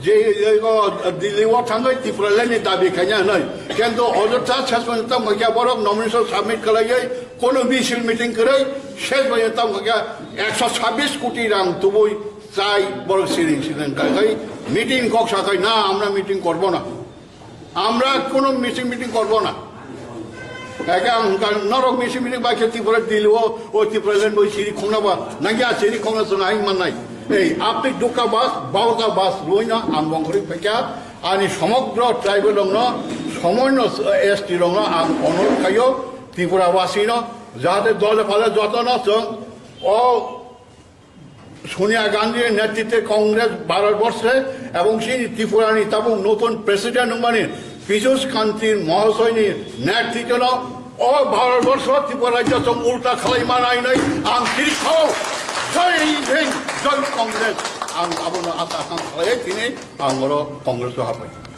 যে দিল্লিও थाङै त्रिपुरालायनि दाबि खायनो नै কিন্তু অযথা শেষ পর্যন্ত মহিলা বড় নমিনেশন সাবমিট খালাयै কোনো মিছিল মিটিং করে শেষ পর্যন্ত মহিলা 126 কোটি রাং তুবই চাই বড় সিরিং কাই মিটিং কক সাকাই না আমরা মিটিং করব না আমরা কোনো মিটিং করব না একা নরক মিছিল মিটিং বাকি ত্রিপুরা দিল্লিও ও ত্রিপুরালাयनि বই সিরি খংনাবা নাকি সিরি খংনা সনাই মাননাই এই আপনি দুকা বাস বারোটা বাস লইনা আं বংখরি ফেকা आंनि समग्र ट्राइबल दङ समयनो एसटी दङ आं अनुरोध खायो त्रिपुरावासिनो जाहाथे दल फाले जतन जों ও সোনিয়া গান্ধীর নেতৃত্বে কংগ্রেস ভারতবর্ষে এবং সেই ত্রিপুরানি তাবং নতুন প্রেসিডেন্ট মানে পীযুষ কান্তির মহাশয়নি নেতৃত্ব ও ভারতবর্ষ ত্রিপুরা রাজ্য जों उल्टा खालामनानै आं सिरिखाव जय हिंद जय कংগ্রেস आं आबोनो आसा खालामो दिनै आं कংগ্रेसआव हाबबाय